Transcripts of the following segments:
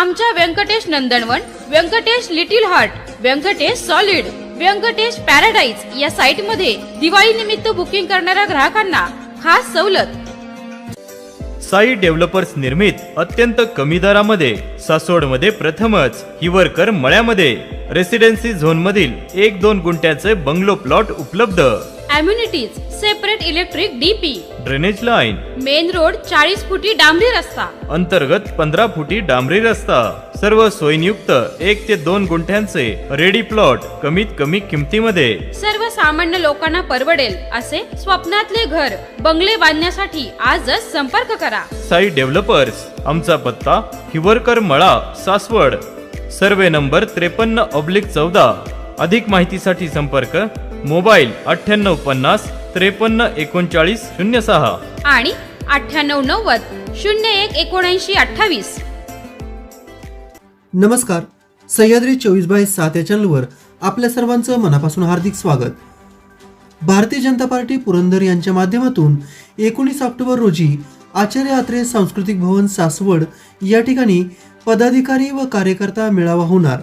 आमच्या Venkatesh Nandanvan, Venkatesh little heart, Venkatesh solid, Venkatesh paradise या site मध्ये दिवाळी निमित्त बुकिंग करणाऱ्या ग्राहकांना खास सवलत। साई डेव्हलपर्स निर्मित अत्यंत कमी दरामध्ये सासवडमध्ये प्रथमच हिवरकर मळ्यामध्ये रेसिडेन्सी झोन मधील 1-2 गुंठ्याचे बंगलो प्लॉट उपलब्ध। Amenities, separate electric DP, drainage line, main road, 40 फुटी डांबरी रस्ता, अंतर्गत 15 फुटी डांबरी रस्ता, सर्व सोयींयुक्त 1 ते 2 गुंठ्यांचे रेडी प्लॉट कमीत कमी किमतीमध्ये। सर्वसामान्य लोकांना परवडेल असे स्वप्नातले घर बंगले बांधण्यासाठी आजच संपर्क करा। साई डेव्हलपर्स, आमचा पत्ता हिवरकर मळा, सासवड, सर्वे नंबर 53/14। अधिक माहितीसाठी संपर्क मोबाईल 9850 53 39 06 आणि 9890 01 79 28। नमस्कार, सह्याद्री 24/7 या चॅनलवर आपल्या सर्वांचं मनापासून हार्दिक स्वागत। भारतीय जनता पार्टी पुरंदर यांच्या माध्यमातून 19 ऑक्टोबर रोजी आचार्य आत्रे सांस्कृतिक भवन सासवड या ठिकाणी पदाधिकारी व कार्यकर्ता मेळावा होणार।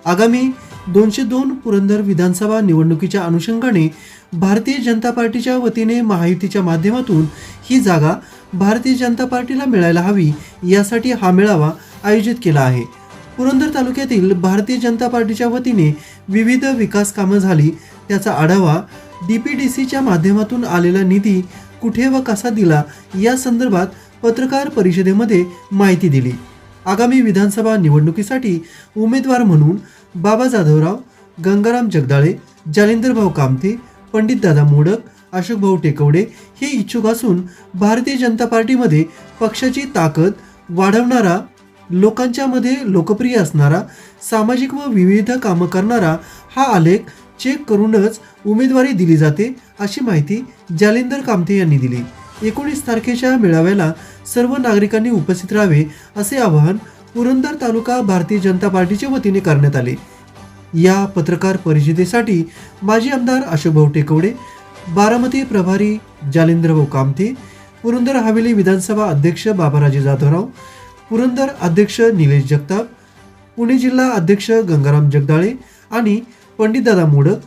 आगामी 202 पुरंदर विधानसभा निवडणुकीच्या अनुषंगाने भारतीय जनता पार्टीच्या वतीने महायुतीच्या माध्यमातून ही जागा भारतीय जनता पार्टीला मिळायला हवी यासाठी हा मेळावा आयोजित केला आहे। पुरंदर तालुक्यातील भारतीय जनता पार्टीच्या वतीने विविध विकास कामं झाली त्याचा आढावा, DPDCच्या माध्यमातून आलेला निधी कुठे व कसा दिला या संदर्भात पत्रकार परिषदेमध्ये माहिती दिली। आगामी विधानसभा निवडणुकीसाठी उमेदवार म्हणून बाबा जाधवराव, गंगाराम जगदाळे, जालिंदरभाऊ कामते, पंडितदादा मोडक, अशोकभाऊ टेकवडे हे इच्छुक असून भारतीय जनता पार्टीमध्ये पक्षाची ताकद वाढवणारा, लोकांच्या मध्ये लोकप्रिय असणारा, सामाजिक व विविध कामं करणारा हा आलेख चेक करूनच उमेदवारी दिली जाते अशी माहिती जालिंदर कामते यांनी दिली। 19 तारखेच्या मेळाव्याला सर्व नागरिकांनी उपस्थित राहावे असे आवाहन पुरंदर तालुका भारतीय जनता पार्टीच्या वतीने करण्यात आले। या पत्रकार परिषदेसाठी माजी आमदार अशोकभाऊ टेकवडे, बारामती प्रभारी जालिंदरभाऊ कामते, पुरंदर हवेली विधानसभा अध्यक्ष बाबाराजे जाधवराव, पुरंदर अध्यक्ष निलेश जगताप, पुणे जिल्हा अध्यक्ष गंगाराम जगदाळे आणि पंडितदादा मोडक,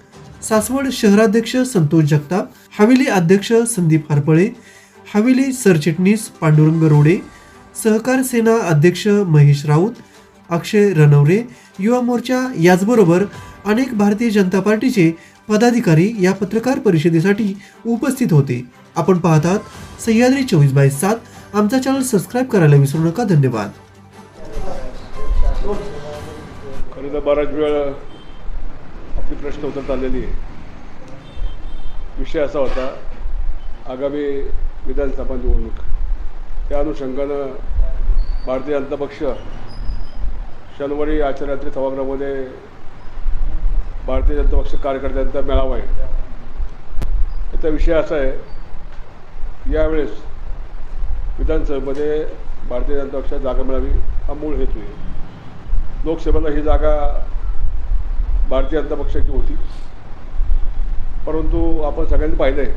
सासवड शहराध्यक्ष संतोष जगताप, हवेली अध्यक्ष संदीप हरपळे, हवेली सरचिटणीस पांडुरंग रोडे, सहकार सेना अध्यक्ष महेश राऊत, अक्षय रणवरे, युवा मोर्चा याचबरोबर अनेक भारतीय जनता पार्टीचे पदाधिकारी या पत्रकार परिषदेसाठी उपस्थित होते। आपण पाहतात सह्याद्री 24/7। आमचा चॅनल सबस्क्राईब करायला विसरू नका। धन्यवाद। खरं तर बराच वेळ आपली प्रश्न उत्तर आलेली आहे। विषय असा होता, आगामी विधानसभा निवडणूक त्या अनुषंगानं भारतीय जनता पक्ष शनिवारी आचार्य आत्रे सभागृहामध्ये भारतीय जनता पक्ष कार्यकर्त्यांचा मेळावा आहे। याचा विषय असा आहे, यावेळेस विधानसभेमध्ये भारतीय जनता पक्षाला जागा मिळावी हा मूळ हेतू आहे। लोकसभेला ही जागा भारतीय जनता पक्षाची होती, परंतु आपण सगळ्यांनी पाहिलं आहे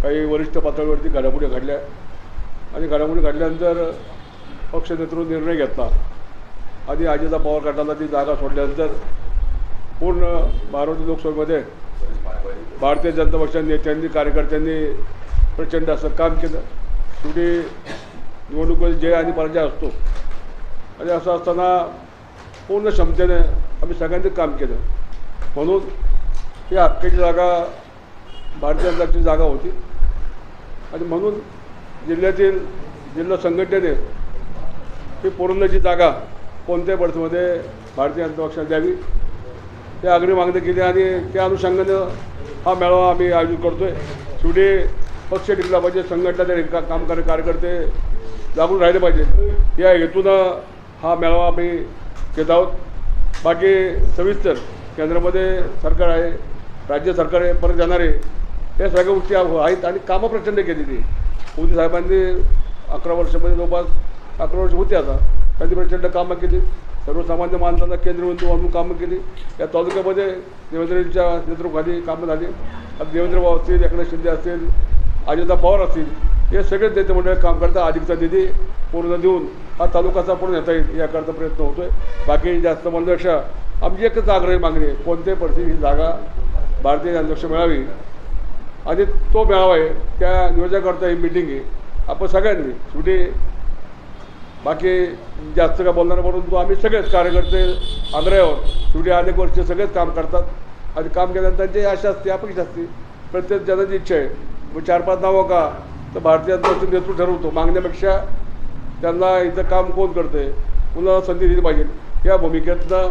काही वरिष्ठ पातळीवरती घडामोडी घडल्या आणि घडामोडी घडल्यानंतर पक्ष नेतृत्व निर्णय घेतला आणि अजितदादा पवार गटाला ती जागा सोडल्यानंतर पूर्ण बारामती लोकसभेमध्ये भारतीय जनता पक्षाच्या नेत्यांनी कार्यकर्त्यांनी प्रचंड असं काम केलं। शेवटी निवडणुकीमध्ये जय आणि पराजय असतो आणि असं असताना पूर्ण क्षमतेने आम्ही सगळ्यांनी काम केलं, म्हणून ही हक्काची जागा भारतीय जनता पक्षाची जागा होती आणि म्हणून जिल्ह्यातील जिल्हा संघटनेने ही पुरंदरची जागा कोणत्याही परिस्थितीमध्ये भारतीय जनता पक्षाला द्यावी ते आग्रही मागणी केली आणि त्या अनुषंगानं हा मेळावा आम्ही आयोजित करतो आहे। शेवटी पक्ष टिकला पाहिजे, संघटना काम करणारे कार्यकर्ते जागून राहिले पाहिजे या हेतूनं हा मेळावा आम्ही घेत आहोत। बाकी सविस्तर केंद्रामध्ये सरकार आहे, राज्य सरकार आहे, परत जाणार आहे, या सगळ्या गोष्टी आहेत आणि कामं प्रचंड केलेली। मोदी साहेबांनी 11 वर्षामध्ये जवळपास 11 वर्ष होते, आता त्यांनी प्रचंड कामं केली, सर्वसामान्य माणसांना केंद्रबिंदू म्हणून कामं केली। या तालुक्यामध्ये देवेंद्रजींच्या नेतृत्वाखाली कामं झाली। आता देवेंद्र भाऊ असतील, एकनाथ शिंदे असतील, अजितदादा पवार असतील, हे सगळेच नेते मंडळ काम करतात. अधिकचा निधी पूर्ण देऊन हा तालुकाचा पूर्ण नेता येईल याकरता प्रयत्न होतो आहे. बाकी जास्त म्हणण्यापेक्षा आमची एकच आग्रही मागणी आहे, कोणत्याही परिस्थितीत ही जागा भारतीय जनता पक्ष मिळावी आणि तो मेळावा आहे त्या नियोजनाकरता ही मिटिंग आहे. आपण सगळ्यांनी शेवटी बाकी जास्त का बोलणार, परंतु आम्ही सगळेच कार्यकर्ते आग्रहावर शेवटी अनेक वर्ष सगळेच काम करतात आणि काम केल्यानंतर त्यांची आशा असते, अपेक्षा असते, प्रत्येक जणांची इच्छा आहे. मग 4-5 नावं का तर भारतीय जनता पक्षाचं नेतृत्व ठरवतो, मागण्यापेक्षा त्यांना इथं काम कोण करतं आहे, कुणाला संधी दिली पाहिजे या भूमिकेतनं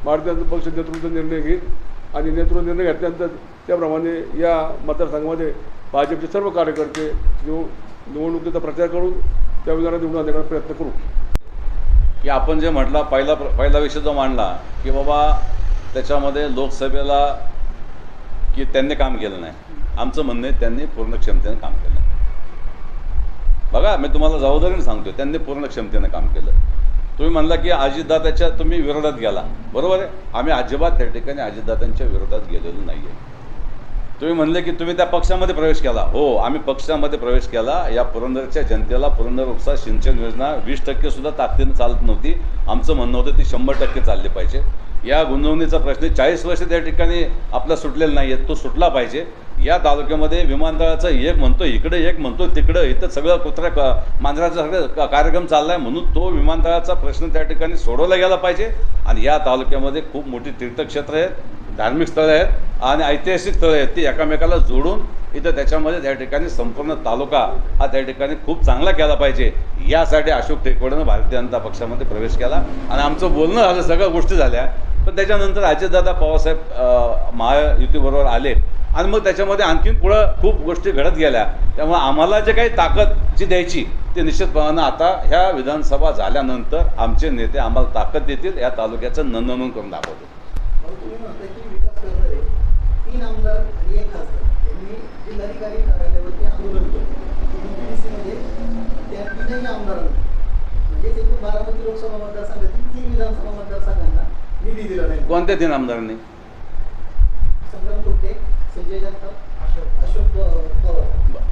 भारतीय जनता पक्ष नेतृत्व निर्णय घेईल आणि नेतृत्व निर्णय घेतल्यानंतर त्याप्रमाणे या मतदारसंघामध्ये भाजपचे सर्व कार्यकर्ते निवडणुकीचा प्रचार करून त्या विधानात निवडून आणण्याचा प्रयत्न करू. की आपण जे म्हटलं पहिला विषय जो मांडला की बाबा त्याच्यामध्ये लोकसभेला की त्यांनी काम केलं नाही, आमचं म्हणणं आहे त्यांनी पूर्ण क्षमतेनं काम केलं. बघा मी तुम्हाला जबाबदारीने सांगतो, त्यांनी पूर्ण क्षमतेनं काम केलं. तुम्ही म्हणला की अजितदादाच्या तुम्ही विरोधात गेला, बरोबर आहे. आम्ही अजिबात त्या ठिकाणी अजितदादांच्या विरोधात गेलेलो नाही आहे. तुम्ही म्हणले की तुम्ही त्या पक्षामध्ये प्रवेश केला, हो आम्ही पक्षामध्ये प्रवेश केला. या पुरंदरच्या जनतेला पुरंदर उपसा सिंचन योजना 20% सुद्धा ताकदीनं चालत नव्हती. आमचं म्हणणं होतं ती 100% चालली पाहिजे. या गुंतवणुकीचा प्रश्न 40 वर्ष त्या ठिकाणी आपला सुटलेला नाही आहे, तो सुटला पाहिजे. या तालुक्यामध्ये विमानतळाचं एक म्हणतो इकडे, एक म्हणतो तिकडं, इथं सगळं कुत्र्या मांजराचा सगळं कार्यक्रम चालला आहे, म्हणून तो विमानतळाचा प्रश्न त्या ठिकाणी सोडवला गेला पाहिजे. आणि या तालुक्यामध्ये खूप मोठी तीर्थक्षेत्र आहेत, धार्मिक स्थळं आहेत आणि ऐतिहासिक स्थळं आहेत, ती एकामेकाला जोडून इथं त्याच्यामध्ये त्या ठिकाणी संपूर्ण तालुका हा त्या ठिकाणी खूप चांगला केला पाहिजे. यासाठी अशोक टेकवडेनं भारतीय जनता पक्षामध्ये प्रवेश केला आणि आमचं बोलणं झालं, सगळ्या गोष्टी झाल्या. पण त्याच्यानंतर अजितदादा पवारसाहेब महायुतीबरोबर आले आणि मग त्याच्यामध्ये आणखीन पुढं खूप गोष्टी घडत गेल्या. त्यामुळे आम्हाला जे काही ताकद जी द्यायची ते निश्चितपणानं आता ह्या विधानसभा झाल्यानंतर आमचे नेते आम्हाला ताकद देतील. या तालुक्याचं नंदनवन करून दाखवतो. तुम्ही म्हणता की विकास करणारे 3 आमदार आणि 1 खासदार यांनी जिल्हाधिकारी कार्यालयावरती आंदोलन केलं. DPDCमध्ये त्या 3ही आमदारांना म्हणजे एकूण बारामती लोकसभा मतदारसंघातील 3 विधानसभा मतदारसंघांना निधी दिला नाही. कोणत्या 3 आमदारांनी? संग्राम कुट्टे, संजय जगताप, अशोक पवार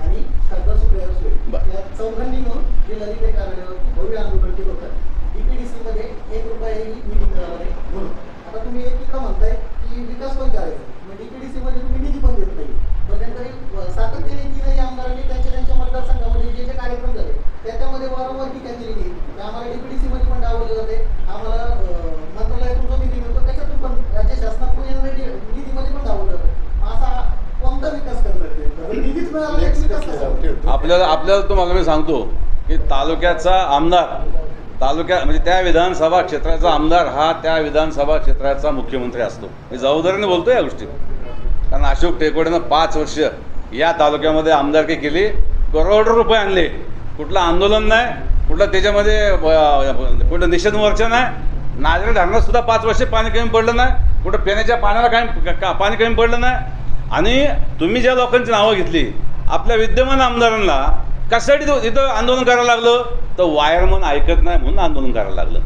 आणि खासदार सुप्रिया सुळे या 4घांनी मिळून जिल्हाधिकारी कार्यालयावरती भव्य आंदोलन केलं होतं. DPDCमध्ये 1 रुपयाही निधी मिळाला नाही म्हणून. आता तुम्ही एकीकडे म्हणताय की विकास पण करायचा, मग DPDCमध्ये तुम्ही निधी पण देत नाही. मध्यंतरी सातत्याने 3ही आमदारांनी त्यांच्या मतदारसंघामध्ये जे कार्यक्रम झाले त्याच्यामध्ये वारंवार टीका केली की आम्हाला DPDCमध्ये पण डावललं जाते, आम्हाला मंत्रालयातून जो निधी मिळतो त्याच्यातून पण राज्य शासनाकडून येणाऱ्या निधीमध्ये पण डावललं जातं. असा कोणता विकास करतात? निधीच मिळाला नाही, विकास कसा? आपल्याला तुम्हाला मी सांगतो की तालुक्याचा आमदार म्हणजे त्या विधानसभा क्षेत्राचा आमदार हा त्या विधानसभा क्षेत्राचा मुख्यमंत्री असतो. मी जबाबदारीने बोलतो या गोष्टी, कारण अशोक टेकवडेनं 5 वर्ष या तालुक्यामध्ये आमदारकी केली, करोडो रुपये आणले. कुठलं आंदोलन नाही, कुठलं त्याच्यामध्ये कुठं निषेध मोर्चा नाही. नाजरे धरणात सुद्धा 5 वर्ष पाणी कमी पडलं नाही, कुठं पिण्याच्या पाण्याला पाणी कमी पडलं नाही. आणि तुम्ही ज्या लोकांची नावं घेतली आपल्या विद्यमान आमदारांना कशासाठी इथं आंदोलन करायला लागलं, तर वायरमन ऐकत नाही म्हणून आंदोलन करायला लागलं.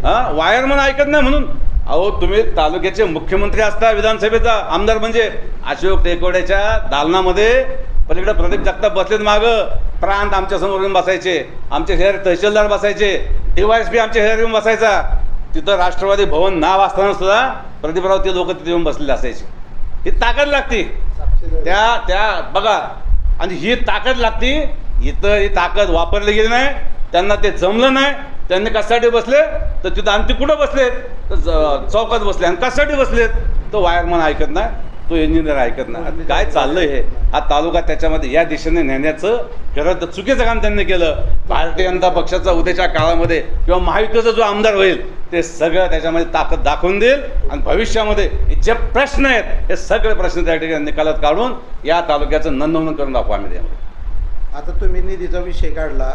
हां, वायरमन ऐकत नाही म्हणून. अहो तुम्ही तालुक्याचे मुख्यमंत्री असता, विधानसभेचा आमदार म्हणजे अशोक टेकवड्याच्या दालनामध्ये पलीकडे प्रदीप जगताप बसलेत मागं, प्रांत आमच्या समोर येऊन बसायचे, आमचे शहर तहसीलदार बसायचे, DYSP आमच्या शहर येऊन बसायचा. तिथं राष्ट्रवादी भवन नाव असताना सुद्धा प्रदीपराव ते लोक तिथे येऊन बसलेले असायचे. ही ताकद लागते त्या बघा, आणि ही ताकद लागते. इथं ही ताकद वापरली गेली नाही, त्यांना ते जमलं नाही. त्यांनी कशासाठी बसले तर तिथं, आणि ते कुठं बसलेत तर चौकात बसले. आणि कशासाठी बसलेत तर वायरमन ऐकत नाही, तो इंजिनियर ऐकत नाही. काय चाललंय हे? हा तालुका त्याच्यामध्ये या दिशेने नेण्याचं खरं तर चुकीचं काम त्यांनी केलं. भारतीय जनता पक्षाचा उद्याच्या काळामध्ये किंवा महायुतीचा जो आमदार होईल ते सगळं त्याच्यामध्ये ताकद दाखवून देईल आणि भविष्यामध्ये जे प्रश्न आहेत हे सगळे प्रश्न त्या ठिकाणी निकालात काढून या तालुक्याचं नंदनवन करून दाखवू आम्ही त्यामध्ये. आता तुम्ही निधीचा विषय काढला,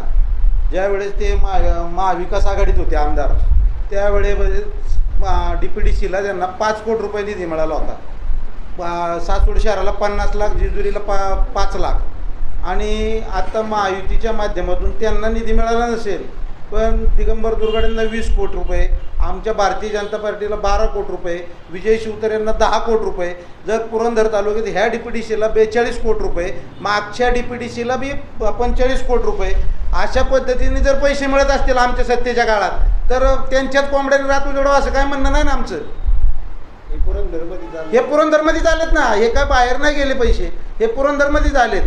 ज्यावेळेस ते महाविकास आघाडीत होते आमदार, त्यावेळेस DPDCला त्यांना 5 कोटी रुपये निधी मिळाला होता. सासवड शहराला 50 लाख, जेजुरीला 5 लाख. आणि आता महायुतीच्या माध्यमातून त्यांना निधी मिळाला नसेल पण दिगंबर दुर्गाडेंना 20 कोटी रुपये, आमच्या भारतीय जनता पार्टीला 12 कोटी रुपये, विजय शिवतर यांना 10 कोटी रुपये, जर पुरंदर तालुक्यात ह्या DPDCला 42 कोटी रुपये, मागच्या DPDCला बी 45 कोटी रुपये, अशा पद्धतीने जर पैसे मिळत असतील आमच्या सत्तेच्या काळात तर त्यांच्याच कोंबड्याने रात उजडवा असं काय म्हणणं नाही ना आमचं. हे पुरंदरमध्ये झालेत ना, हे काय बाहेर नाही गेले पैसे, हे पुरंदरमध्ये झालेत.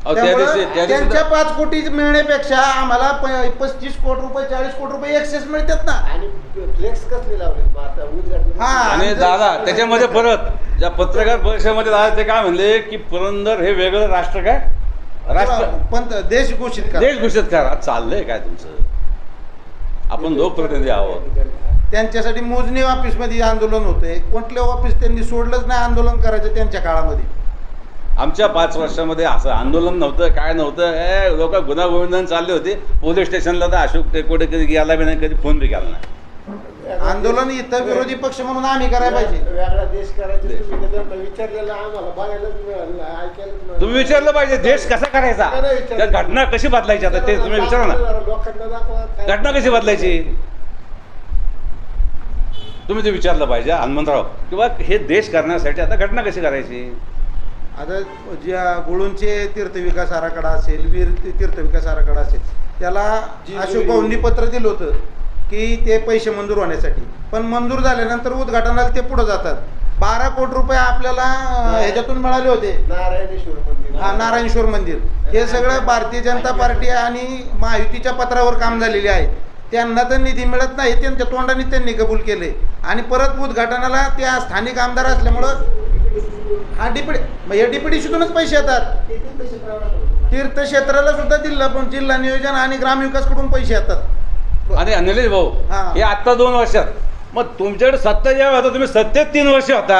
त्यांच्या 5 कोटी मिळण्यापेक्षा आम्हाला 35 कोटी रुपये 40 कोटी रुपये एक्सेस मिळतात ना. आणि फ्लेक्स कसले लावले आणि दादा त्याच्यामध्ये परत ज्या पत्रकार परिषदेमध्ये दादा ते काय म्हणले की पुरंदर हे वेगळं राष्ट्र काय पण देश घोषित करा. देश घोषित करा. चाललंय काय तुमचं? आपण लोकप्रतिनिधी आहोत. त्यांच्यासाठी मोजणी ऑफिसमध्ये आंदोलन होते, कुठले ऑफिस त्यांनी सोडलंच नाही आंदोलन करायचं त्यांच्या काळामध्ये. आमच्या 5 वर्षामध्ये असं आंदोलन नव्हतं, काय नव्हतं. लोक गुन्हा चालले होते पोलीस स्टेशनला, तर अशोक टेकोडे कधी गेला बी नाही, कधी फोन बी केला नाही. आंदोलन इथं विरोधी पक्ष म्हणून आम्ही करायला पाहिजे. वेगळा देश करायचा तुम्ही विचारलेलं आम्हाला बघायला ऐकायला तुम्ही विचारलं पाहिजे देश कसा करायचा, त्या घटना कशी बदलायची, आता ते तुम्ही विचारा ना. लोकांना दाखवा घटना कशी बदलायची तुम्ही ते विचारलं पाहिजे हनुमंतराव, किंवा हे देश करण्यासाठी आता घटना कशी करायची. आता ज्या गुळूंचे तीर्थविकास आराखडा असेल, वीर तीर्थविकास आराखडा असेल, त्याला अशोक भाऊंनी पत्र दिलं होतं की ते पैसे मंजूर होण्यासाठी, पण मंजूर झाल्यानंतर उद्घाटनाला ते पुढे जातात. 12 कोटी रुपये आपल्याला ह्याच्यातून मिळाले होते. नारायणेश्वर मंदिर, हा नारायणेश्वर मंदिर, हे सगळं भारतीय जनता पार्टी आणि महायुतीच्या पत्रावर काम झालेले आहे. त्यांना तर निधी मिळत नाही, त्यांच्या तोंडाने त्यांनी कबूल केले. आणि परत उद्घाटनाला त्या स्थानिक आमदार असल्यामुळं हा DPDCतूनच पैसे येतात. तीर्थक्षेत्राला सुद्धा जिल्हा नियोजन आणि ग्रामविकासकडून पैसे येतात. आणि निलेश भाऊ हे आता 2 वर्षात, मग तुमच्याकडे सत्ता ज्यावेळी होता तुम्ही सत्तेत 3 वर्ष होता,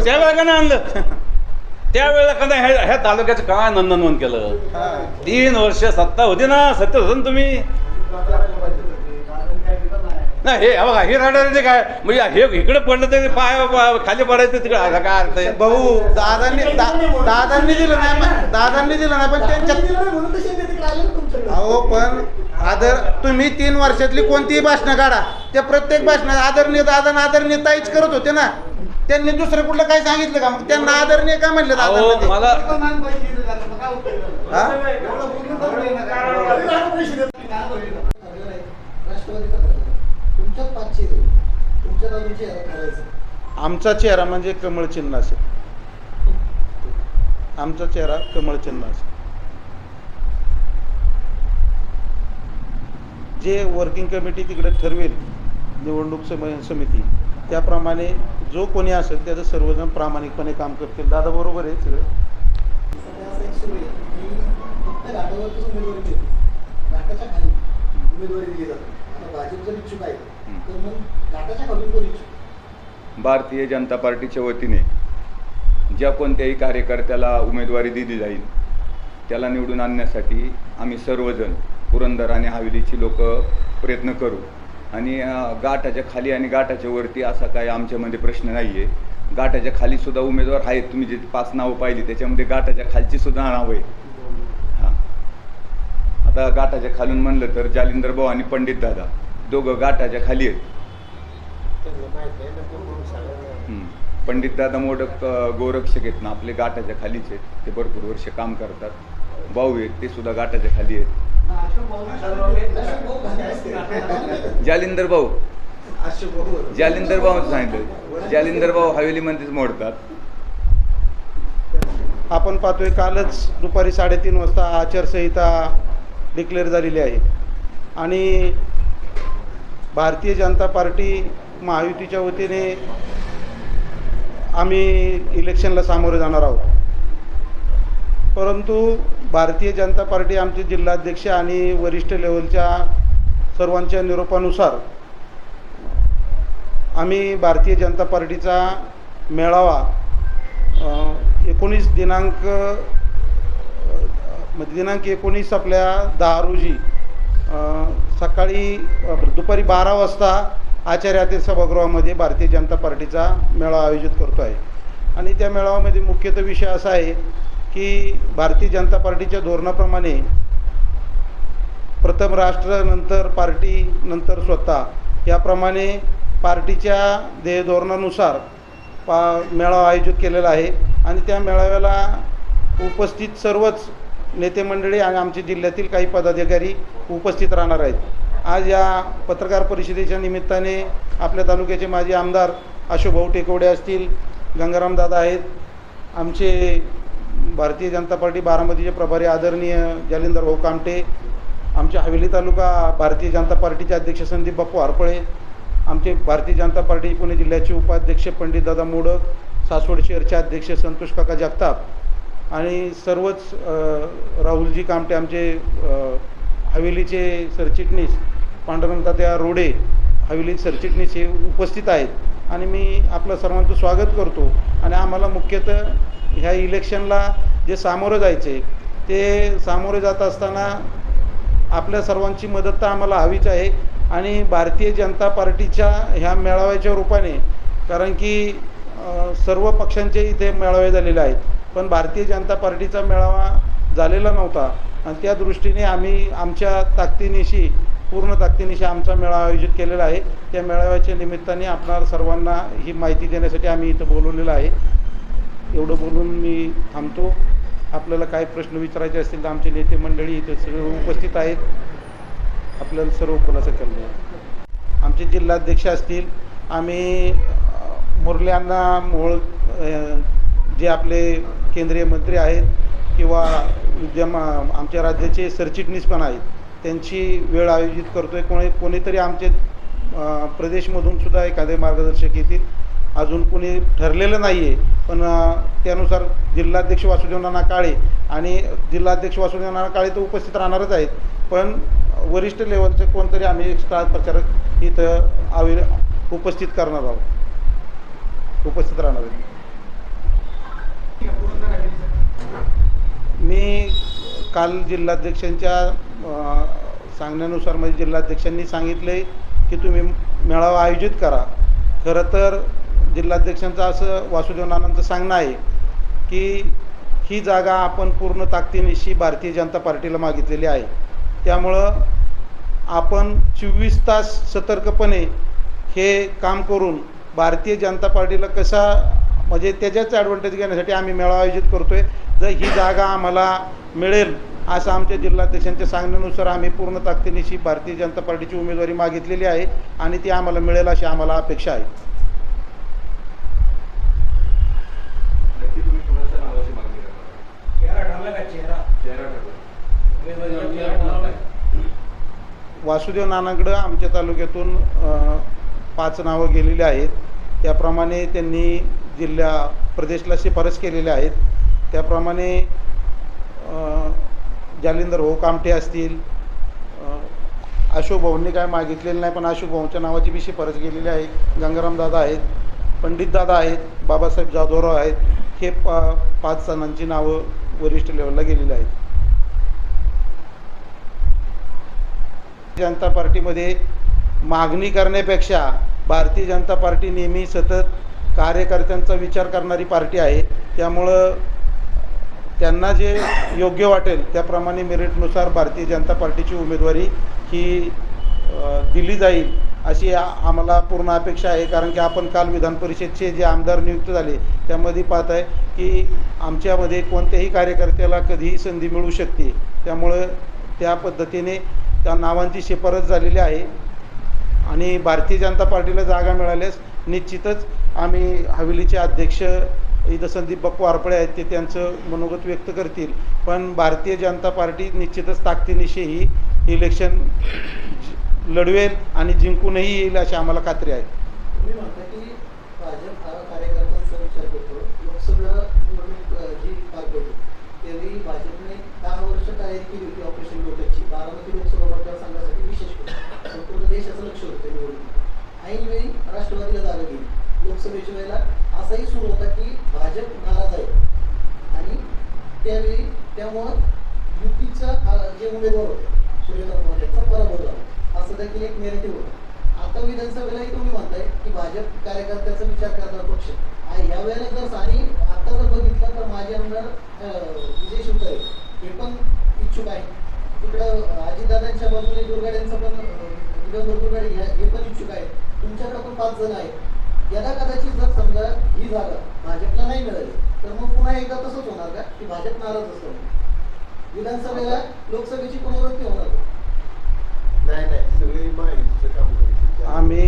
त्यावेळेला का नाही आणलं? त्यावेळेला का नाही ह्या तालुक्याचं काय नंदनवन केलं? 3 वर्ष सत्ता होती ना, सत्तेत होतं ना तुम्ही. नाही हे बघा, हे रडायचे काय म्हणजे हे इकडे पडलं तरी पाय खाली पडायचं तिकडे, काय अर्थ आहे? भाऊ दादांनी दिलं नाही पण त्यांच्या अहो पण तुम्ही 3 वर्षातली कोणतीही भाषणं काढा, त्या प्रत्येक भाषणात आदरणीय दादा आदरणीय ताईच करत होते ना. त्यांनी दुसरं कुठलं काय सांगितलं का? मग त्यांना आदरणीय काय म्हणले दादा? मला आमचा चेहरा म्हणजे कमळ चिन्ह असेल, आमचा चेहरा कमळ चिन्ह असेल. जे वर्किंग कमिटी तिकडे ठरवेल, निवडणूक समिती, त्याप्रमाणे जो कोणी असेल त्याचं सर्वजण प्रामाणिकपणे काम करतील. दादा बरोबर आहे सगळं. भारतीय जनता पार्टीच्या वतीने ज्या कोणत्याही कार्यकर्त्याला उमेदवारी दिली जाईल त्याला निवडून आणण्यासाठी आम्ही सर्वजण पुरंदर आणि हवेलीची लोक प्रयत्न करू. आणि गाठाच्या खाली आणि गाठाच्या वरती असा काही आमच्यामध्ये प्रश्न नाही आहे. गाठाच्या खालीसुद्धा उमेदवार आहेत. तुम्ही जे 5 नावं पाहिली त्याच्यामध्ये गाठाच्या खालची सुद्धा नावं आहे. हां, आता गाठाच्या खालून म्हणलं तर जालिंदर भाऊ आणि पंडित दादा दोघं गाठाच्या खाली आहेत. पंडित दादा मोडक गोरक्षक आहेत ना, आपले गाठाच्या खालीच आहेत. ते भरपूर वर्ष काम करतात. भाऊ आहेत ते सुद्धा गाठाच्या खाली आहेत. जालिंदर भाऊ सांगितलं, जालिंदर भाऊ हवेलीमध्येच मोडतात. आपण पाहतोय कालच दुपारी 3:30 वाजता आचारसंहिता डिक्लेअर झालेली आहे आणि भारतीय जनता पार्टी महायुतीच्या वतीने आम्ही इलेक्शनला सामोरे जाणार आहोत. परंतु भारतीय जनता पार्टी आमचे जिल्हाध्यक्ष आणि वरिष्ठ लेवलच्या सर्वांच्या निरोपानुसार आम्ही भारतीय जनता पार्टीचा मेळावा 19 आपल्या 10 रोजी सकाळी दुपारी 12 वाजता आचार्य सभागृहामध्ये भारतीय जनता पार्टीचा मेळावा आयोजित करतो आहे. आणि त्या मेळाव्यामध्ये मुख्यतः विषय असा आहे की भारतीय जनता पार्टीच्या धोरणाप्रमाणे प्रथम राष्ट्र, नंतर पार्टी, नंतर स्वतः, याप्रमाणे पार्टीच्या ध्येयधोरणानुसार मेळावा आयोजित केलेला आहे आणि त्या मेळाव्याला उपस्थित सर्वच नेते मंडळी आणि आमच्या जिल्ह्यातील काही पदाधिकारी उपस्थित राहणार आहेत। आज या पत्रकार परिषदेच्या निमित्ताने आपल्या तालुक्याचे माजी आमदार अशोकभाऊ टेकवडे असतील, गंगाराम दादा आहेत, आमचे भारतीय जनता पार्टी बारामतीचे प्रभारी आदरणीय जालिंदर भाऊ कामटे, आमच्या हवेली तालुका भारतीय जनता पार्टीचे अध्यक्ष संदीप बाप्पू हरपळे, आमचे भारतीय जनता पार्टी पुणे जिल्ह्याचे उपाध्यक्ष पंडित दादा मोडक, सासवड शहरचे अध्यक्ष संतोष काका जगताप आणि सर्वच राहुलजी कामटे, आमचे हवेलीचे सरचिटणीस पांडुरंग तात्या रोडे, हवेली सरचिटणीस हे उपस्थित आहेत आणि मी आपलं सर्वांचं स्वागत करतो। आणि आम्हाला मुख्यतः ह्या इलेक्शनला जे सामोरं जायचे ते सामोरे जात असताना आपल्या सर्वांची मदत तर आम्हाला हवीच आहे आणि भारतीय जनता पार्टीच्या ह्या मेळाव्याच्या रूपाने, कारण की सर्व पक्षांचे इथे मेळावे झालेले आहेत पण भारतीय जनता पार्टीचा मेळावा झालेला नव्हता आणि त्या दृष्टीने आम्ही आमच्या ताकदीनिशी पूर्ण ताकदीनिशी आमचा मेळावा आयोजित केलेला आहे। त्या मेळाव्याच्या निमित्ताने आपणाला सर्वांना ही माहिती देण्यासाठी आम्ही इथं बोलवलेलं आहे। एवढं बोलून मी थांबतो। आपल्याला काय प्रश्न विचारायचे असतील तर आमचे नेते मंडळी इथे सगळे उपस्थित आहेत, आपल्याला सर्व खुलासा केला आहे। आमचे जिल्हाध्यक्ष असतील, आम्ही मुरल्यांना मोळ जे आपले केंद्रीय मंत्री आहेत किंवा आमच्या राज्याचे सरचिटणीस पण आहेत, त्यांची वेळ आयोजित करतो आहे। कोणीतरी आमचे प्रदेशमधून सुद्धा एखादे मार्गदर्शक येतील, अजून कोणी ठरलेलं नाही आहे पण त्यानुसार जिल्हाध्यक्ष वासुदेव नाना काळे आणि जिल्हाध्यक्ष वासुदेव नाना काळे तर उपस्थित राहणारच आहेत पण वरिष्ठ लेवलचे कोणतरी आम्ही स्टार प्रचारक इथं उपस्थित करणार आहोत, उपस्थित राहणार आहेत। मी काल जिल्हाध्यक्षांच्या सांगण्यानुसार म्हणजे जिल्हाध्यक्षांनी सांगितले की तुम्ही मेळावा आयोजित करा। खरं तर जिल्हाध्यक्षांचं असं वासुदेव नानांचं सांगणं आहे की ही जागा आपण पूर्ण ताकदीनिशी भारतीय जनता पार्टीला मागितलेली आहे, त्यामुळं आपण 24 तास सतर्कपणे हे काम करून भारतीय जनता पार्टीला कसा म्हणजे त्याच्याच ॲडव्हान्टेज घेण्यासाठी आम्ही मेळावा आयोजित करतो आहे। जर ही जागा आम्हाला मिळेल असं आमच्या जिल्हाध्यक्षांच्या सांगण्यानुसार आम्ही पूर्ण ताकदीनिशी भारतीय जनता पार्टीची उमेदवारी मागितलेली आहे आणि ती आम्हाला मिळेल अशी आम्हाला अपेक्षा आहे। वासुदेव नानांकडं आमच्या तालुक्यातून 5 नावं गेलेली आहेत, त्याप्रमाणे त्यांनी प्रदेशला शिफारस केलेल्या आहेत। त्याप्रमाणे जालिंदर भाऊ कामटे असतील, अशोक भाऊंनी काय मागितलेलं नाही पण अशोक भाऊंच्या नावाची बी शिफारस गेलेली आहे, गंगाराम दादा आहेत, पंडित दादा आहेत, बाबासाहेब जाधवराव आहेत, हे 5 जणांची नावं वरिष्ठ लेवलला गेलेली आहेत। जनता पार्टीमध्ये मागणी करण्यापेक्षा भारतीय जनता पार्टी नेहमी सतत कार्यकर्त्यांचा विचार करणारी पार्टी आहे, त्यामुळं त्यांना जे योग्य वाटेल त्याप्रमाणे मेरिटनुसार भारतीय जनता पार्टीची उमेदवारी ही दिली जाईल अशी आम्हाला पूर्ण अपेक्षा आहे। कारण की आपण काल विधान परिषदेचे जे आमदार नियुक्त झाले त्यामध्ये पाहत आहे की आमच्यामध्ये कोणत्याही कार्यकर्त्याला कधीही संधी मिळू शकते, त्यामुळं त्या पद्धतीने त्या नावांची शिफारस झालेली आहे आणि भारतीय जनता पार्टीला जागा मिळाल्यास निश्चितच आम्ही हवेलीचे अध्यक्ष इथं संदीप बाप्पू हरपळे आहेत ते त्यांचं मनोगत व्यक्त करतील, पण भारतीय जनता पार्टी निश्चितच ताकदीनिशी ही इलेक्शन लढवेल आणि जिंकूनही येईल अशी आम्हाला खात्री आहे। तुम्ही म्हणता की भाजप हा कार्यकर्त्यांचा विचार करतो, लोकसभा निवडणूक जी पार पडली त्यावेळी भाजपने 10 वर्ष तयारी केली होती ऑपरेशन लोटसची, बारामती लोकसभा मतदारसंघासाठी विशेष करून संपूर्ण देशाचं लक्ष होतं निवडणूक। ऐनवेळी राष्ट्रवादीला जागा गेली, लोकसभेच्या वेळेला असाही सुरू होता की भाजप नाराज आहे आणि त्यावेळी त्यामुळं युतीचा जे उमेदवार होते सूर्यकांत मोहोळचा पराभव झाला असं देखील एक नेरेटिव्ह होतं। आता विधानसभेलाही तुम्ही म्हणताय की भाजप कार्यकर्त्याचा विचार करणारा पक्ष आहे, यावेळेला जर आणि आता जर बघितलं तर माझे आमदार विजय शिवतारे हे पण इच्छुक आहे तिकडं अजितदादांच्या बाजूने दुर्गाड्यांचं पण दिगंबर दुर्गाडे हे पण इच्छुक आहेत. तुमच्याकडे पण 5 जण आहेत. यदा कदाचित जर समजा ही जागा भाजपला नाही मिळाली तर मग पुन्हा एकदा तसंच होणार का की भाजप नाराज असतो, विधानसभेला लोकसभेची पुनरावृत्ती होणार? नाही नाही, सगळी माहितीचं काम करायचं आम्ही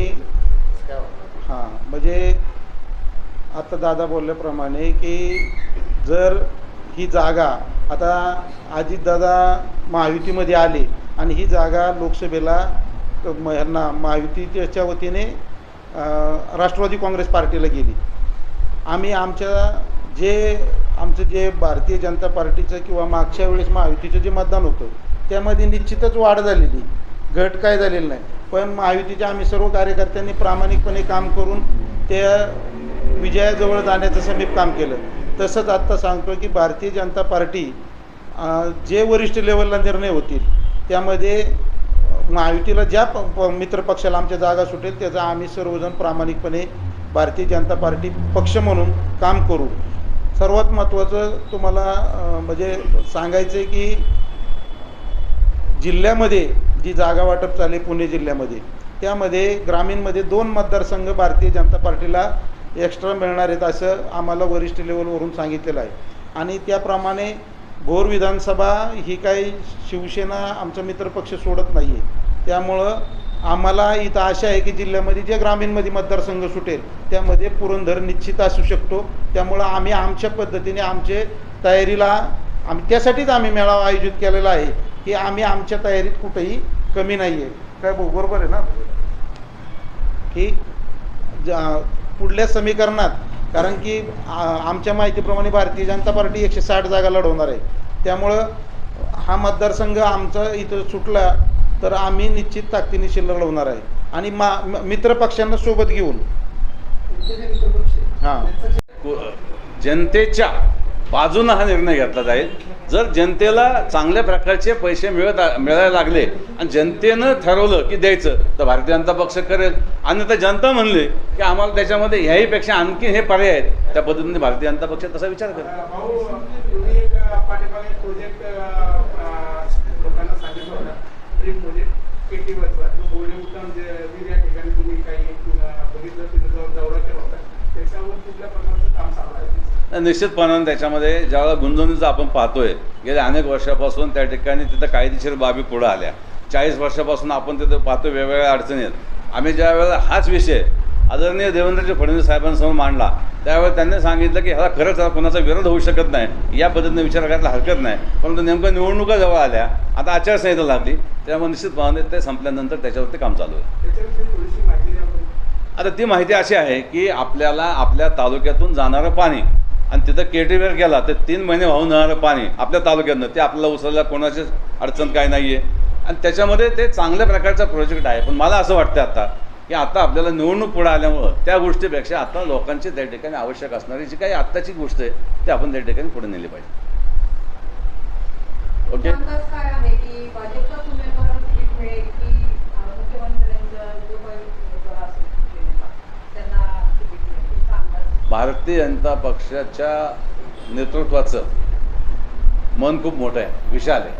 काय होणार? हां, म्हणजे आता दादा बोलल्याप्रमाणे की जर ही जागा आता अजितदादा महायुतीमध्ये आले आणि ही जागा लोकसभेला ह्यांना महायुतीच्या वतीने राष्ट्रवादी काँग्रेस पार्टीला गेली. आम्ही आमचं जे भारतीय जनता पार्टीचं किंवा मागच्या वेळेस महायुतीचं जे मतदान होतं त्यामध्ये निश्चितच वाढ झालेली, घट काय झालेली नाही. पण महायुतीच्या आम्ही सर्व कार्यकर्त्यांनी प्रामाणिकपणे काम करून त्या विजयाजवळ जाण्याचं समीप काम केलं. तसंच आत्ता सांगतो की भारतीय जनता पार्टी जे वरिष्ठ लेवलला निर्णय होतील त्यामध्ये महायुतीला ज्या मित्रपक्षाला आमच्या जागा सुटेल त्याचा आम्ही सर्वजण प्रामाणिकपणे भारतीय जनता पार्टी पक्ष म्हणून काम करू. सर्वात महत्त्वाचं तुम्हाला म्हणजे सांगायचं आहे की जिल्ह्यामध्ये जी जागा वाटप चालले पुणे जिल्ह्यामध्ये त्यामध्ये ग्रामीणमध्ये 2 मतदारसंघ भारतीय जनता पार्टीला एक्स्ट्रा मिळणार आहेत असं आम्हाला वरिष्ठ लेवलवरून सांगितलेलं आहे. आणि त्याप्रमाणे भोर विधानसभा ही काही शिवसेना आमचा मित्रपक्ष सोडत नाही आहे. त्यामुळं आम्हाला इथं आशा आहे की जिल्ह्यामध्ये जे ग्रामीणमध्ये मतदारसंघ सुटेल त्यामध्ये पुरंदर निश्चित असू शकतो. त्यामुळं आम्ही आमच्या पद्धतीने आमचे तयारीला त्यासाठीच आम्ही मेळावा आयोजित केलेला आहे की आम्ही आमच्या तयारीत कुठेही कमी नाही आहे. काय बरोबर आहे ना की पुढल्या समीकरणात, कारण की आमच्या माहितीप्रमाणे भारतीय जनता पार्टी 160 जागा लढवणार आहे. त्यामुळं हा मतदारसंघ आमचा इथं सुटला तर आम्ही निश्चित ताकदीने लढवणार आहे. आणि मित्रपक्षांना सोबत घेऊन जनतेच्या बाजूनं हा निर्णय घेतला जाईल. जर जनतेला चांगल्या प्रकारचे पैसे मिळायला लागले आणि जनतेनं ठरवलं की द्यायचं तर भारतीय जनता पक्ष करेल. आणि तर जनता म्हणले की आम्हाला त्याच्यामध्ये ह्याहीपेक्षा आणखी हे पर्याय आहेत, त्या पद्धतीने भारतीय जनता पक्ष तसा विचार करेल. निश्चितपणाने त्याच्यामध्ये ज्यावेळेला गुंतवणुकीचं आपण पाहतोय गेल्या अनेक वर्षापासून त्या ठिकाणी तिथं कायदेशीर बाबी पुढं आल्या. 40 वर्षापासून आपण तिथं पाहतोय वेगवेगळ्या अडचणी आहेत. आम्ही ज्या वेळेला हाच विषय आदरणीय देवेंद्रजी फडणवीस साहेबांसमोर मांडला त्यावेळेला त्यांनी सांगितलं की ह्याला खरंच कोणाचा विरोध होऊ शकत नाही, या पद्धतीने विचार करायला हरकत नाही. परंतु नेमकं निवडणुका जवळ आल्या, आता आचारसंहिता लागली, त्यामुळे निश्चितपणे ते संपल्यानंतर त्याच्यावरती काम चालू आहे. आता ती माहिती अशी आहे की आपल्याला आपल्या तालुक्यातून जाणारं पाणी आणि तिथं केटीवेर गेला तर 3 महिने वाहून जाणारं पाणी आपल्या तालुक्यातनं ते आपल्याला उचलायला कोणाचीच अडचण काय नाही आहे. आणि त्याच्यामध्ये ते चांगल्या प्रकारचा प्रोजेक्ट आहे. पण मला असं वाटतं आता की आता आपल्याला निवडणूक पुढे आल्यामुळं त्या गोष्टीपेक्षा आता लोकांची त्या ठिकाणी आवश्यक असणारी जी काही आत्ताची गोष्ट आहे ती आपण त्या ठिकाणी पुढे नेली पाहिजे. ओके. काय आहे की भाजपचा उमेदवार तिकीट मिळेल की मुख्यमंत्र्यांचा जो काही उमेदवार असेल त्यांना तिकीट मिळेल? भारतीय जनता पक्षाच्या नेतृत्वाचं मन खूप मोठं आहे, विशाल आहे.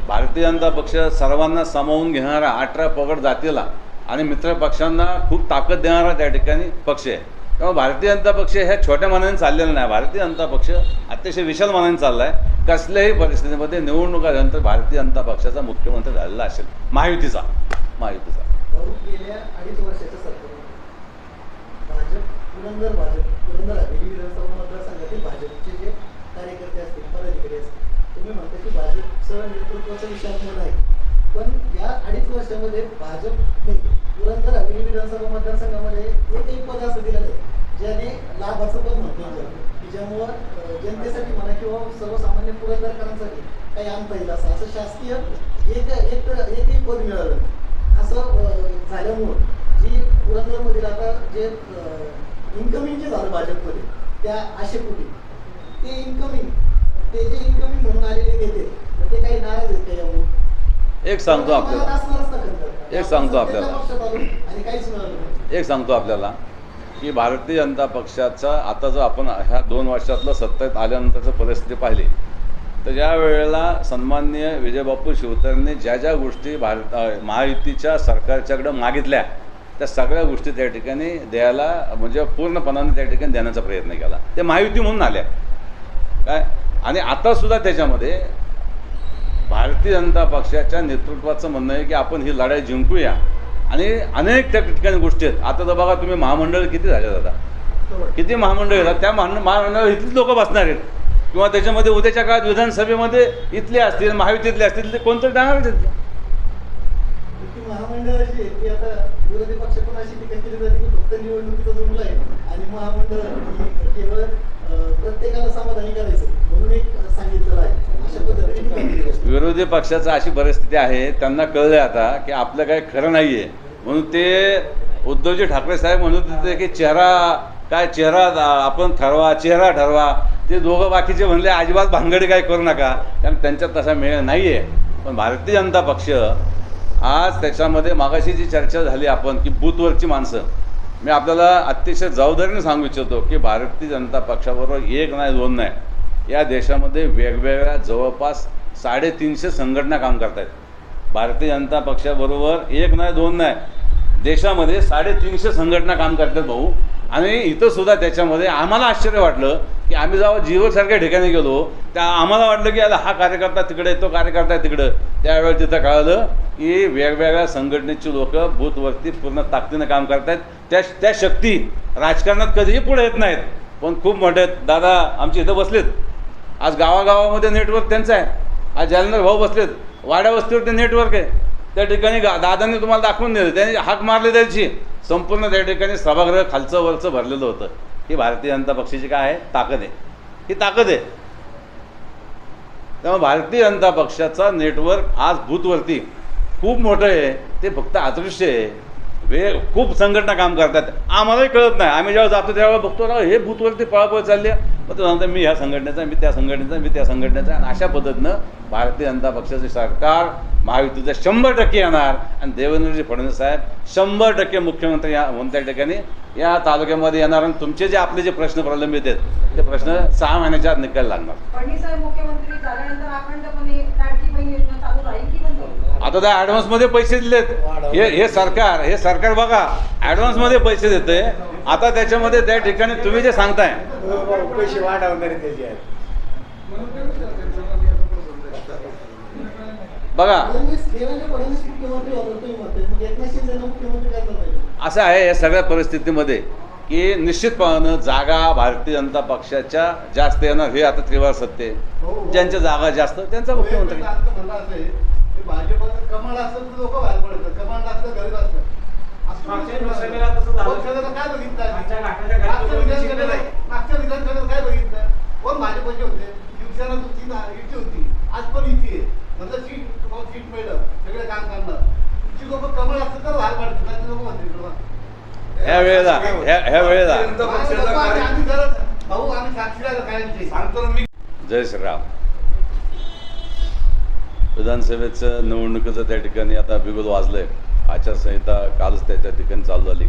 भारतीय जनता पक्ष सर्वांना सामावून घेणारा 18 पगड जातीला आणि मित्रपक्षांना खूप ताकद देणारा त्या ठिकाणी पक्ष आहे. त्यामुळे भारतीय जनता पक्ष ह्या छोट्या मनाने चाललेला नाही. भारतीय जनता पक्ष अतिशय विशाल मनाने चालला आहे. कसल्याही परिस्थितीमध्ये निवडणुकानंतर भारतीय जनता पक्षाचा मुख्यमंत्री झालेला असेल, महायुतीचा. गेल्या 2.5 वर्षाच्या सरकार भाजप पुरंदर हवेली विधानसभा मतदारसंघातील भाजपचे जे कार्यकर्ते असतील, पदाधिकारी असतील, तुम्ही म्हणता की भाजपचं नेतृत्वाचा विशाल मन आहे. पण या 2.5 वर्षामध्ये भाजपने पुरंदर हवेली विधानसभा मतदारसंघामध्ये एकही पद असं दिलं नाही ज्याने लाभाचं पद म्हटलं जातं की ज्यामुळं जनतेसाठी म्हणा किंवा सर्वसामान्य पुरंदरकरांसाठी काही आणता येईल असं शासकीय एकही पद मिळालं असं झाल्यामुळं जी पुरंदरमधील आता जे इन्कमिंग जे झालं भाजपमध्ये त्या आशेपोटी ते जे इन्कमिंग म्हणून आलेले नेते ते काही नाराज आहेत का यामुळे? एक सांगतो आपल्याला की भारतीय जनता पक्षाचा आता जर आपण ह्या 2 वर्षातलं सत्तेत आल्यानंतरचं परिस्थिती पाहिली तर ज्या वेळेला सन्माननीय विजयबापू शिवतरेंनी ज्या ज्या गोष्टी महायुतीच्या सरकारच्याकडं मागितल्या त्या सगळ्या गोष्टी त्या ठिकाणी द्यायला म्हणजे पूर्णपणाने त्या ठिकाणी देण्याचा प्रयत्न केला. ते महायुती म्हणून आल्या काय. आणि आतासुद्धा त्याच्यामध्ये भारतीय जनता पक्षाच्या नेतृत्वाचं म्हणणं आहे की आपण ही लढाई जिंकूया. आणि अनेक त्या ठिकाणी गोष्टी आहेत. आता तर बघा तुम्ही महामंडळ किती झाले आता, किती महामंडळ येतात. त्या महामंडळात इथलीच लोक बसणार आहेत किंवा त्याच्यामध्ये उद्याच्या काळात विधानसभेमध्ये इथले असतील महायुतीतले असतील ते कोणतरी जाणार आहेत. महामंडळ अशी आहे की आता विरोधी पक्ष पण अशी टीका केली जाते की फक्त निवडणुकीचा जुमला आहे आणि महामंडळ केवळ प्रत्येकाला समाधानी करायचं म्हणून एक सांगितलेलं आहे. अशा पद्धतीने विरोधी पक्षाचं अशी परिस्थिती आहे, त्यांना कळलं आता की आपलं काही खरं नाही आहे म्हणून ते उद्धवजी ठाकरे साहेब म्हणत होते की चेहरा आपण चेहरा ठरवा. ते दोघं बाकीचे म्हणले अजिबात भानगडी काय करू नका, कारण त्यांच्यात तसा मेळ नाही आहे. पण भारतीय जनता पक्ष आज त्याच्यामध्ये मागाशी जी चर्चा झाली आपण की बूथवरची माणसं, मी आपल्याला अतिशय जबाबदारीने सांगू इच्छितो की भारतीय जनता पक्षाबरोबर एक नाही दोन नाही, या देशामध्ये वेगवेगळ्या जवळपास 350 संघटना काम करत आहेत. भारतीय जनता पक्षाबरोबर एक नाही दोन नाही, देशामध्ये 350 संघटना काम करतात भाऊ. आणि इथंसुद्धा त्याच्यामध्ये आम्हाला आश्चर्य वाटलं की आम्ही जेव्हा जीवसारख्या ठिकाणी गेलो त्या आम्हाला वाटलं की आता हा कार्यकर्ता तिकडे तो कार्यकर्ता तिकडं. त्यावेळेस तिथं कळलं की वेगवेगळ्या संघटनेची लोक बूथवरती पूर्ण ताकदीनं काम करत आहेत. त्या शक्ती राजकारणात कधीही पुढे येत नाहीत, पण खूप मोठे आहेत. दादा आमचे इथं बसलेत, आज गावागावामध्ये नेटवर्क त्यांचं आहे. आज जालना भाऊ बसलेत, वाड्या वस्तीवरती नेटवर्क आहे. त्या ठिकाणी दादांनी तुम्हाला दाखवून दिलं, त्यांनी हाक मारली त्याची संपूर्ण त्या ठिकाणी सभागृह खालचं वरचं भरलेलं होतं. ही भारतीय जनता पक्षाची काय आहे ताकद आहे, ही ताकद आहे. त्यामुळे भारतीय जनता पक्षाचा नेटवर्क आज बूथवरती खूप मोठं आहे. ते फक्त अदृश्य आहे, खूप संघटना काम करतात. आम्हालाही कळत नाही, आम्ही जेव्हा जातो तेव्हा बघतो ना हे बूथवरती पळापळ चालली आहे. मग तो सांगतो मी ह्या संघटनेचा, मी त्या संघटनेचा, मी त्या संघटनेचा. आणि अशा पद्धतीनं भारतीय जनता पक्षाचे सरकार महायुतीचं 100% येणार आणि देवेंद्रजी फडणवीस साहेब 100% मुख्यमंत्री त्या ठिकाणी या तालुक्यामध्ये येणार. आणि तुमचे जे आपले जे प्रश्न प्रलंबित आहेत ते प्रश्न 6 महिन्याच्या आत निकाल लागणार. फडणवीस साहेब मुख्यमंत्री झाल्यानंतर अखंडपणे लाडकी बहीण योजना चालू राहील की बंद होईल? आता त्या ॲडव्हान्समध्ये पैसे दिलेत. हे सरकार बघा ॲडव्हान्समध्ये पैसे देते. आता त्याच्यामध्ये त्या ठिकाणी तुम्ही जे सांगताय पैसे वाढवणारे त्याचे आहेत. बघा देवेंद्र फडणवीस मुख्यमंत्री होता तुम्ही म्हणताय, मग एकनाथ शिंदेना मुख्यमंत्री करायला पाहिजे. असं आहे या सगळ्या परिस्थितीमध्ये की निश्चितपणानं जागा भारतीय जनता पक्षाच्या जास्त येणार हे आता त्रिवार सत्य आहे. ज्यांच्या जागा जास्त त्यांचा मुख्यमंत्री. म्हणलं असं आहे की भाजपाचं कमाल असेल तर लोक बाहेर पडतात, कमाल नसलं घरीच असतात. काय बघितलं मागच्या विधानसभेत काय बघितलं, कोण भाजपचे होते, शिवसेना युती होती, आज पण युती आहे. म्हणजे सीट मिळलं सगळे काम करणार. तुमची लोक कमळ असतं तर बाहेर पडतात लोक म्हणते ह्या वेळेला भाऊ आम्ही साक्षीदार काय सांगतो मी. जय श्रीराम. विधानसभेचं निवडणुकीचं त्या ठिकाणी आता बिगुल वाजलंय. आचारसंहिता कालच त्याच्या ठिकाणी चालू झाली,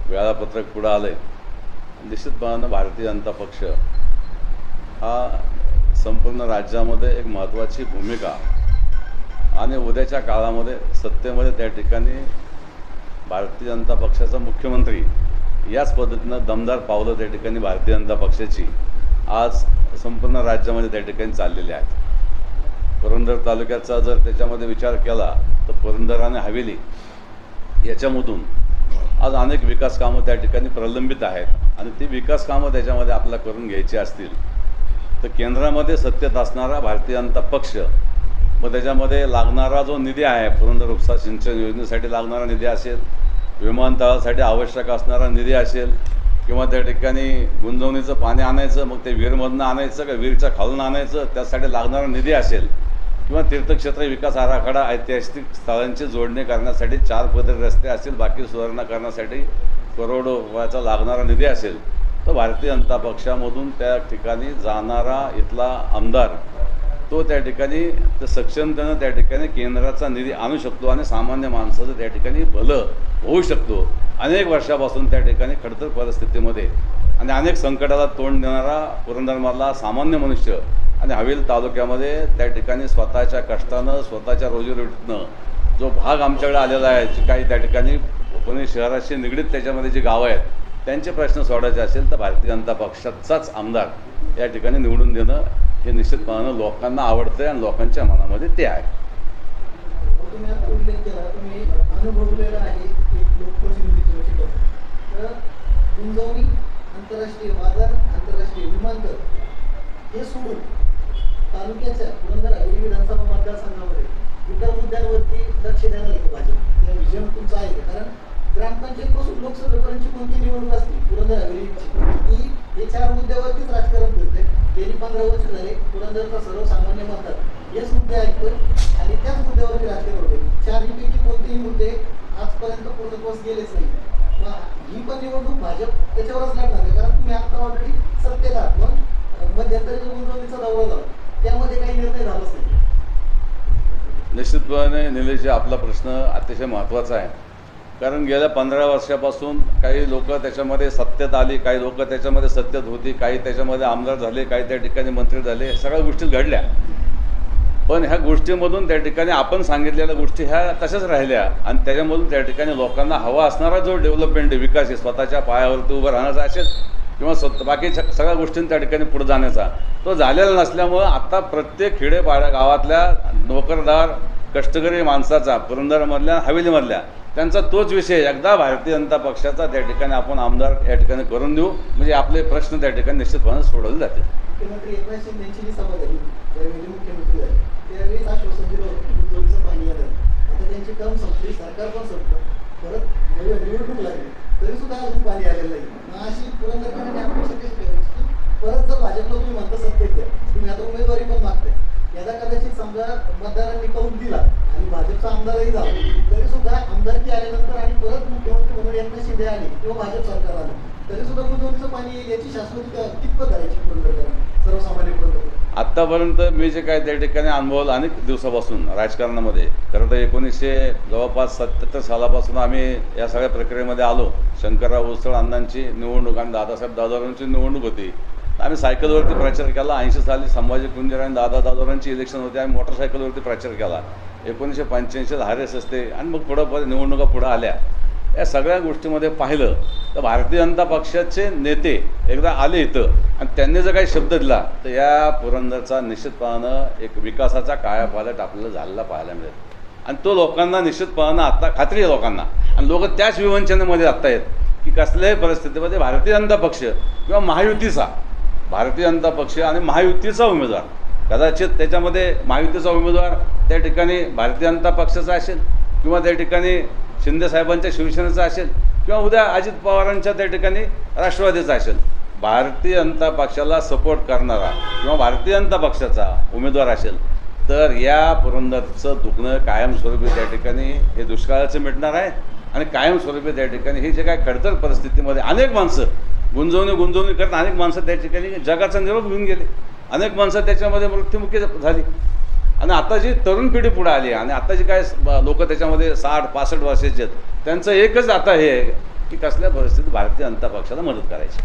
वेळापत्रक पुढं आलंय. निश्चितपणानं भारतीय जनता पक्ष हा संपूर्ण राज्यामध्ये एक महत्त्वाची भूमिका आणि उद्याच्या काळामध्ये सत्तेमध्ये त्या ठिकाणी भारतीय जनता पक्षाचा मुख्यमंत्री याच पद्धतीनं दमदार पावलं त्या ठिकाणी भारतीय जनता पक्षाची आज संपूर्ण राज्यामध्ये त्या ठिकाणी चाललेली आहेत. पुरंदर तालुक्याचा जर त्याच्यामध्ये विचार केला तर पुरंदर आणि हवेली याच्यामधून आज अनेक विकास कामं त्या ठिकाणी प्रलंबित आहेत आणि ती विकास कामं त्याच्यामध्ये आपल्याला करून घ्यायची असतील तर केंद्रामध्ये सत्तेत असणारा भारतीय जनता पक्ष मग त्याच्यामध्ये लागणारा जो निधी आहे, पुरंदर उपसा सिंचन योजनेसाठी लागणारा निधी असेल, विमानतळासाठी आवश्यक असणारा निधी असेल किंवा त्या ठिकाणी गुंजवणीचं पाणी आणायचं मग ते विहीरमधनं आणायचं का विहीरच्या खालून आणायचं त्यासाठी लागणारा निधी असेल किंवा तीर्थक्षेत्र विकास आराखडा ऐतिहासिक स्थळांची जोडणी करण्यासाठी 4 पदरी रस्ते असतील, बाकी सुधारणा करण्यासाठी करोडो रुपयाचा लागणारा निधी असेल तर भारतीय जनता पक्षामधून त्या ठिकाणी जाणारा इथला आमदार तो त्या ठिकाणी सक्षमतेनं त्या ठिकाणी केंद्राचा निधी आणू शकतो आणि सामान्य माणसाचं त्या ठिकाणी भलं होऊ शकतो. अनेक वर्षापासून त्या ठिकाणी खडतर परिस्थितीमध्ये आणि अनेक संकटाला तोंड देणारा पुरंदरमधला सामान्य मनुष्य आणि हवेली तालुक्यामध्ये त्या ठिकाणी स्वतःच्या कष्टानं स्वतःच्या रोजीरोटीतनं जो भाग आमच्याकडे आलेला आहे, जी काही त्या ठिकाणी पुणे शहराशी निगडीत त्याच्यामध्ये जी गावं आहेत त्यांचे प्रश्न सोडायचे असेल तर भारतीय जनता पक्षाचाच आमदार या ठिकाणी निवडून देणं हे निश्चितपणानं लोकांना आवडतं आणि लोकांच्या मनामध्ये ते आहे. तुम्ही आता उल्लेख केला, तुम्ही अनुभवलेला आहे एक लोकप्रतिनिधित्व शिकवतो. तर गुंजवणी, आंतरराष्ट्रीय बाजार, आंतरराष्ट्रीय विमानतळ हे सोडून तालुक्याच्या पुरंदर हवेली विधानसभा मतदारसंघामध्ये इतर मुद्द्यांवरती लक्ष देणार आहे भाजप. हे विजन तुमचं आहे, कारण ग्रामपंचायतपासून लोकसभेपर्यंतची कोणती निवडणूक असते पुरंदर हवेलीची ती हे 4 मुद्द्यावरतीच राजकारण करते. गेली 15 वर्ष झाले पुरंदरचा सर्वसामान्य मतदार हेच मुद्दे ऐकतो आणि त्याच मुद्द्यावरती राजकारण होते. 4 पैकी कोणतेही मुद्दे आजपर्यंत पूर्णत्वास गेलेच नाही. मग ही पण निवडणूक भाजप त्याच्यावरच लढणार आहे, कारण तुम्ही आता ऑलरेडी सत्तेत आहात. मग मध्यंतरी जो गुंतवणुकीचा दौरा झाला त्यामध्ये काही निर्णय झालाच नाही. निश्चितपणे निलेशजी, आपला प्रश्न अतिशय महत्त्वाचा आहे, कारण गेल्या 15 वर्षापासून काही लोक त्याच्यामध्ये सत्तेत आली, काही लोक त्याच्यामध्ये सत्तेत होती, काही त्याच्यामध्ये आमदार झाले, काही त्या ठिकाणी मंत्री झाले, सगळ्या गोष्टी घडल्या. पण ह्या गोष्टीमधून त्या ठिकाणी आपण सांगितलेल्या गोष्टी ह्या तशाच राहिल्या आणि त्याच्यामधून त्या ठिकाणी लोकांना हवा असणारा जो डेव्हलपमेंट आहे, विकास आहे, स्वतःच्या पायावरती उभं राहण्याचा असेल किंवा बाकी सगळ्या गोष्टींनी त्या ठिकाणी पुढे जाण्याचा तो झालेला नसल्यामुळं आता प्रत्येक खेडेपाड्या गावातल्या नोकरदार कष्टकरी माणसाचा पुरंदरमधल्या हवेलीमधल्या त्यांचा तोच विषय, एकदा भारतीय जनता पक्षाचा त्या ठिकाणी आपण आमदार या ठिकाणी करून देऊ म्हणजे आपले प्रश्न त्या ठिकाणी निश्चितपणे सोडवले जातील. मुख्यमंत्री एकनाथ शिंदेची जी सभा झाली त्यावेळी मुख्यमंत्री झाले त्यावेळीच आश्वासन दिलं होतं की जोडीचं पाणी येणार. आता त्यांची टर्म संपली, सरकार पण संपलं, परत निवडणूक लागली तरी सुद्धा अजून पाणी आलेलं नाही. मग अशी पुरंदरकरांनी अपेक्षा कशी करायची की परत जर भाजपला तुम्ही म्हणता सत्तेत द्या, तुम्ही आता उमेदवारी पण मागताय, याला कदाचित समजा मतदारांनी कौल दिला आणि भाजपचा आमदारही झाला तरी सुद्धा आमदारकी आल्यानंतर आणि परत मुख्यमंत्री म्हणून एकनाथ शिंदे आले किंवा भाजप सरकार आलं तरी सुद्धा गुंतवणुकीचं पाणी येईल याची शाश्वती कितपत करायची पुरंदरकरांना, सर्वसामान्य पुरंदर. आत्तापर्यंत मी जे काय त्या ठिकाणी अनुभवलं अनेक दिवसापासून राजकारणामध्ये, खरं तर 1977 सालापासून आम्ही या सगळ्या प्रक्रियेमध्ये आलो. शंकरराव उसळ अण्णांची निवडणूक आणि दादासाहेब दादोरांची निवडणूक होती. आम्ही सायकलवरती प्रचार केला. 80 साली संभाजी कुंजर आणि दादोरांची इलेक्शन होती, आम्ही मोटरसायकलवरती प्रचार केला. 1985 हारेस असते आणि मग पुढं निवडणुका पुढं आल्या. या सगळ्या गोष्टीमध्ये पाहिलं तर भारतीय जनता पक्षाचे नेते एकदा आले इथं आणि त्यांनी जर काही शब्द दिला तर या पुरंदरचा निश्चितपणानं एक विकासाचा कायापालट आपल्याला झालेला पाहायला मिळेल आणि तो लोकांना निश्चितपणानं आत्ता खात्री आहे लोकांना. आणि लोक त्याच विवंचनेमध्ये आत्ता आहेत की कसल्याही परिस्थितीमध्ये भारतीय जनता पक्ष किंवा महायुतीचा, भारतीय जनता पक्ष आणि महायुतीचा उमेदवार, कदाचित त्याच्यामध्ये महायुतीचा उमेदवार त्या ठिकाणी भारतीय जनता पक्षाचा असेल किंवा त्या ठिकाणी शिंदेसाहेबांच्या शिवसेनेचा असेल किंवा उद्या अजित पवारांच्या त्या ठिकाणी राष्ट्रवादीचा असेल, भारतीय जनता पक्षाला सपोर्ट करणारा किंवा भारतीय जनता पक्षाचा उमेदवार असेल तर या पुरंदरचं दुखणं कायमस्वरूपी त्या ठिकाणी हे दुष्काळाचं मिटणार आहे आणि कायमस्वरूपी त्या ठिकाणी हे जे काय खडतर परिस्थितीमध्ये अनेक माणसं गुंजवणी करत अनेक माणसं त्या ठिकाणी जगाचा निरोप घेऊन गेले, अनेक माणसं त्याच्यामध्ये मृत्युमुखी झाली आणि आता जी तरुण पिढी पुढे आली आणि आता जी काय लोक त्याच्यामध्ये 60-65 वर्षाचे आहेत त्यांचं एकच आता हे आहे की कसल्या परिस्थितीत भारतीय जनता पक्षाला मदत करायची.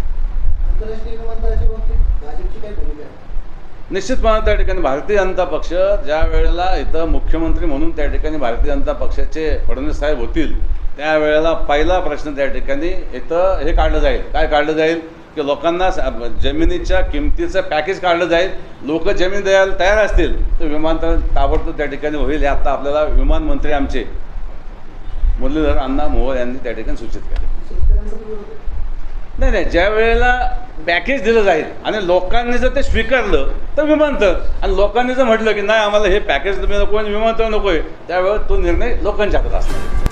आंतरराष्ट्रीय विमानतळाच्या बाबतीत भाजपची काय भूमिका आहे? निश्चितपणे त्या ठिकाणी भारतीय जनता पक्ष ज्या वेळेला इथं मुख्यमंत्री म्हणून त्या ठिकाणी भारतीय जनता पक्षाचे फडणवीस साहेब होतील त्यावेळेला पहिला प्रश्न त्या ठिकाणी इथं हे काढलं जाईल, काय काढलं जाईल की लोकांना जमिनीच्या किमतीचं पॅकेज काढलं जाईल. लोक जमीन द्यायला तयार असतील तर विमानतळ ताबडतोब त्या ठिकाणी होईल. हे आता आपल्याला विमान मंत्री आमचे मुरलीधर अण्णा मोहोळ यांनी त्या ठिकाणी सूचित केले. नाही, ज्या वेळेला पॅकेज दिलं जाईल आणि लोकांनी जर ते स्वीकारलं तर विमानतळ, आणि लोकांनी जर म्हटलं की नाही आम्हाला हे पॅकेज तुम्ही नको आणि विमानतळ नको आहे, त्यावेळेस तो निर्णय लोकांच्या हातात असतो.